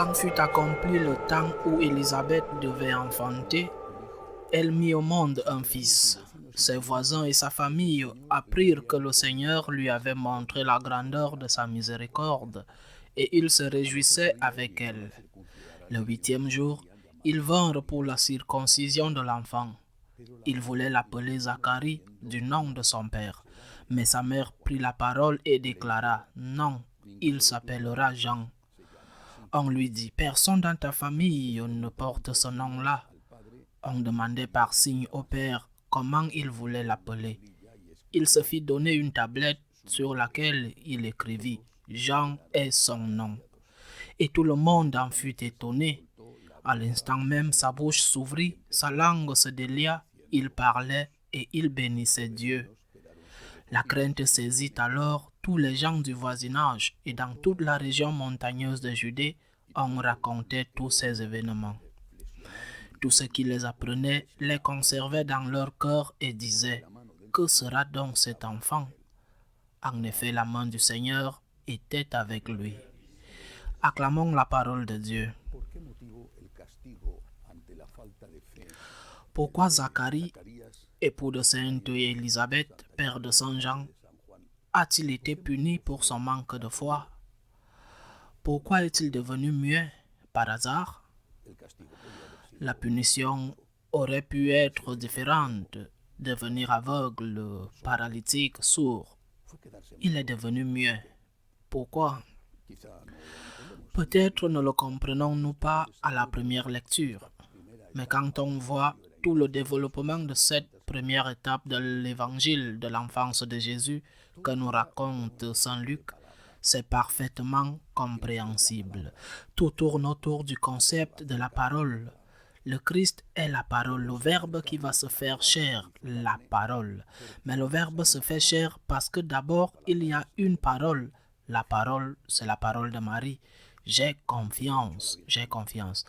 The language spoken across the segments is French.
Quand fut accompli le temps où Élisabeth devait enfanter, elle mit au monde un fils. Ses voisins et sa famille apprirent que le Seigneur lui avait montré la grandeur de sa miséricorde, et ils se réjouissaient avec elle. Le 8e jour, ils vinrent pour la circoncision de l'enfant. Ils voulaient l'appeler Zacharie du nom de son père. Mais sa mère prit la parole et déclara: « Non, il s'appellera Jean. » On lui dit: « Personne dans ta famille ne porte ce nom-là. » On demandait par signe au père comment il voulait l'appeler. Il se fit donner une tablette sur laquelle il écrivit: « Jean est son nom. » Et tout le monde en fut étonné. À l'instant même, sa bouche s'ouvrit, sa langue se délia, il parlait et il bénissait Dieu. La crainte saisit alors tous les gens du voisinage, et dans toute la région montagneuse de Judée, on racontait tous ces événements. Tous ceux qui les apprenaient les conservaient dans leur cœur et disaient: « Que sera donc cet enfant ?» En effet, la main du Seigneur était avec lui. Acclamons la parole de Dieu. Pourquoi Zacharie, époux de sainte Élisabeth, père de Saint Jean, a-t-il été puni pour son manque de foi? Pourquoi est-il devenu muet par hasard? La punition aurait pu être différente: devenir aveugle, paralytique, sourd. Il est devenu muet. Pourquoi? Peut-être ne le comprenons-nous pas à la première lecture, mais quand on voit tout le développement de cette première étape de l'évangile de l'enfance de Jésus que nous raconte Saint Luc, c'est parfaitement compréhensible. Tout tourne autour du concept de la parole. Le Christ est la parole, le Verbe qui va se faire chair, la parole. Mais le Verbe se fait chair parce que d'abord, il y a une parole. La parole, c'est la parole de Marie. J'ai confiance, j'ai confiance.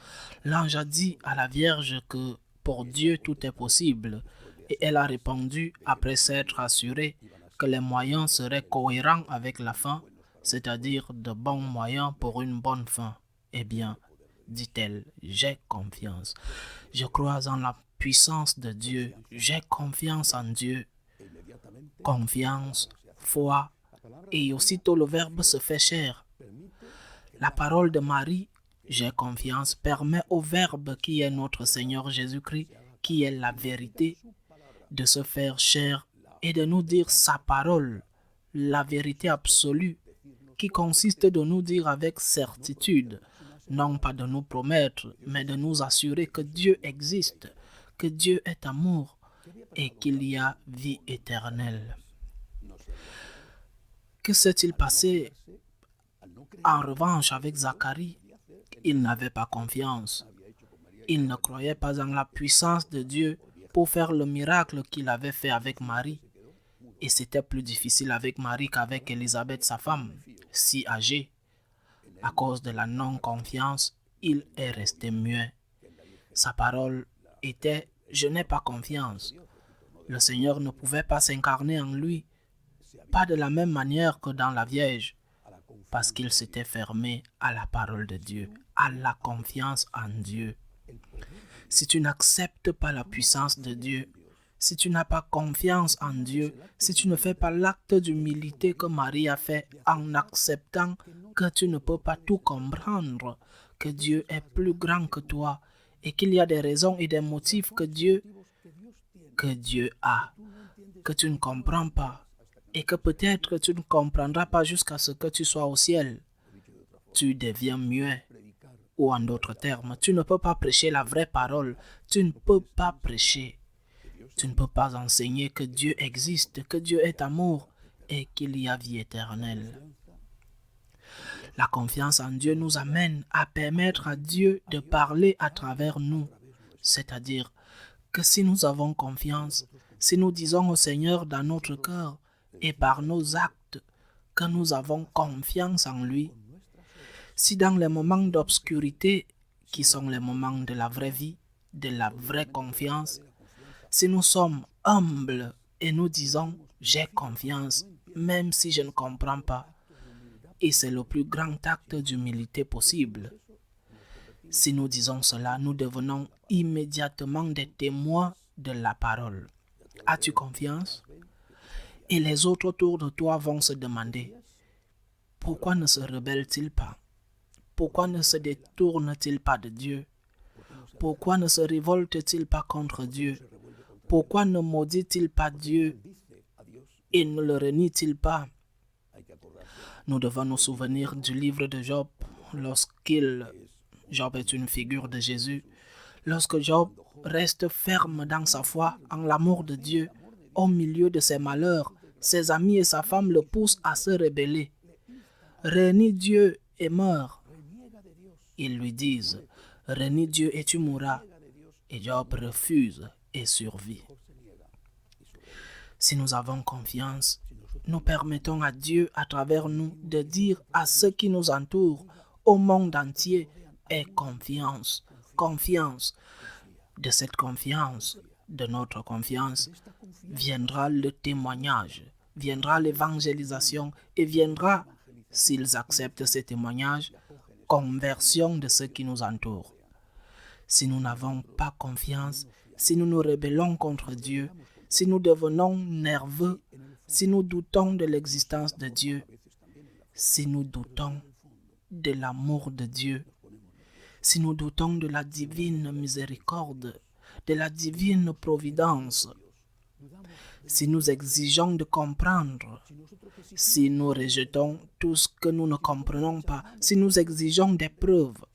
L'ange a dit à la Vierge que pour Dieu tout est possible. Et elle a répondu, après s'être assurée que les moyens seraient cohérents avec la fin, c'est-à-dire de bons moyens pour une bonne fin. Eh bien, dit-elle, j'ai confiance. Je crois en la puissance de Dieu. J'ai confiance en Dieu. Confiance, foi, et aussitôt le Verbe se fait chair. La parole de Marie, j'ai confiance, permet au Verbe qui est notre Seigneur Jésus-Christ, qui est la vérité, de se faire chair et de nous dire sa parole, la vérité absolue, qui consiste de nous dire avec certitude, non pas de nous promettre, mais de nous assurer que Dieu existe, que Dieu est amour et qu'il y a vie éternelle. Que s'est-il passé en revanche avec Zacharie? Il n'avait pas confiance. Il ne croyait pas en la puissance de Dieu pour faire le miracle qu'il avait fait avec Marie. Et c'était plus difficile avec Marie qu'avec Élisabeth, sa femme, si âgée. À cause de la non-confiance, il est resté muet. Sa parole était: « Je n'ai pas confiance ». Le Seigneur ne pouvait pas s'incarner en lui, pas de la même manière que dans la Vierge, parce qu'il s'était fermé à la parole de Dieu, à la confiance en Dieu. Si tu n'acceptes pas la puissance de Dieu, si tu n'as pas confiance en Dieu, si tu ne fais pas l'acte d'humilité que Marie a fait en acceptant que tu ne peux pas tout comprendre, que Dieu est plus grand que toi et qu'il y a des raisons et des motifs que Dieu a, que tu ne comprends pas et que peut-être tu ne comprendras pas jusqu'à ce que tu sois au ciel, tu deviens muet. Ou en d'autres termes, tu ne peux pas prêcher la vraie parole, tu ne peux pas prêcher. Tu ne peux pas enseigner que Dieu existe, que Dieu est amour et qu'il y a vie éternelle. La confiance en Dieu nous amène à permettre à Dieu de parler à travers nous. C'est-à-dire que si nous avons confiance, si nous disons au Seigneur dans notre cœur et par nos actes que nous avons confiance en lui, si dans les moments d'obscurité, qui sont les moments de la vraie vie, de la vraie confiance, si nous sommes humbles et nous disons « j'ai confiance » même si je ne comprends pas, et c'est le plus grand acte d'humilité possible, Si nous disons cela, nous devenons immédiatement des témoins de la parole. As-tu confiance? Et les autres autour de toi vont se demander, pourquoi ne se rebellent-ils pas? Pourquoi ne se détournent-ils pas de Dieu? Pourquoi ne se révoltent-ils pas contre Dieu? Pourquoi ne maudit-il pas Dieu et ne le renie-t-il pas? Nous devons nous souvenir du livre de Job, Job est une figure de Jésus, lorsque Job reste ferme dans sa foi, en l'amour de Dieu, au milieu de ses malheurs, ses amis et sa femme le poussent à se rebeller. Renie Dieu et meurs. Ils lui disent, renie Dieu et tu mourras. Et Job refuse et survit. Si nous avons confiance, nous permettons à Dieu à travers nous de dire à ceux qui nous entourent, au monde entier, aie confiance, confiance. De cette confiance, de notre confiance, viendra le témoignage, viendra l'évangélisation et viendra, s'ils acceptent ces témoignages, conversion de ceux qui nous entourent. Si nous n'avons pas confiance, si nous nous rebellons contre Dieu, si nous devenons nerveux, si nous doutons de l'existence de Dieu, si nous doutons de l'amour de Dieu, si nous doutons de la divine miséricorde, de la divine providence, si nous exigeons de comprendre, si nous rejetons tout ce que nous ne comprenons pas, si nous exigeons des preuves,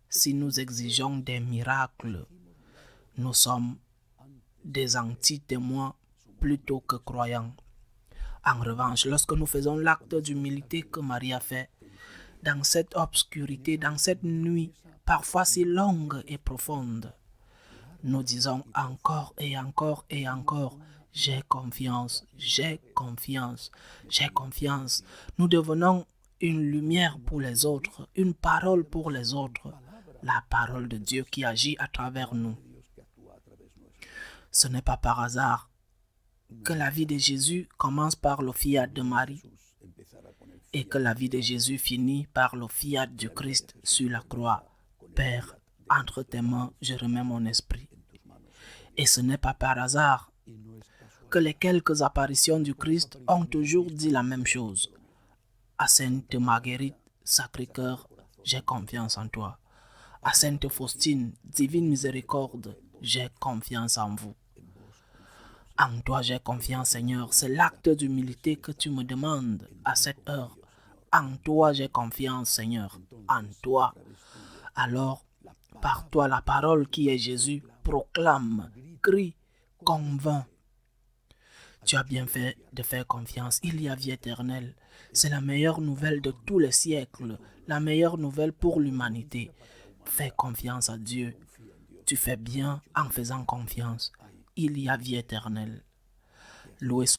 si nous exigeons des miracles, nous sommes des anti-témoins plutôt que croyants. En revanche, lorsque nous faisons l'acte d'humilité que Marie a fait, dans cette obscurité, dans cette nuit, parfois si longue et profonde, nous disons encore et encore et encore, j'ai confiance, j'ai confiance, j'ai confiance. Nous devenons une lumière pour les autres, une parole pour les autres, la parole de Dieu qui agit à travers nous. Ce n'est pas par hasard que la vie de Jésus commence par le fiat de Marie et que la vie de Jésus finit par le fiat du Christ sur la croix. Père, entre tes mains, je remets mon esprit. Et ce n'est pas par hasard que les quelques apparitions du Christ ont toujours dit la même chose. À Sainte Marguerite, Sacré-Cœur, j'ai confiance en toi. À Sainte Faustine, Divine Miséricorde, j'ai confiance en vous. En toi j'ai confiance, Seigneur. C'est l'acte d'humilité que tu me demandes à cette heure. En toi j'ai confiance, Seigneur. En toi. Alors, par toi, la parole qui est Jésus proclame, crie, convainc. Tu as bien fait de faire confiance. Il y a vie éternelle. C'est la meilleure nouvelle de tous les siècles. La meilleure nouvelle pour l'humanité. Fais confiance à Dieu. Tu fais bien en faisant confiance. Il y a vie éternelle. Loué soit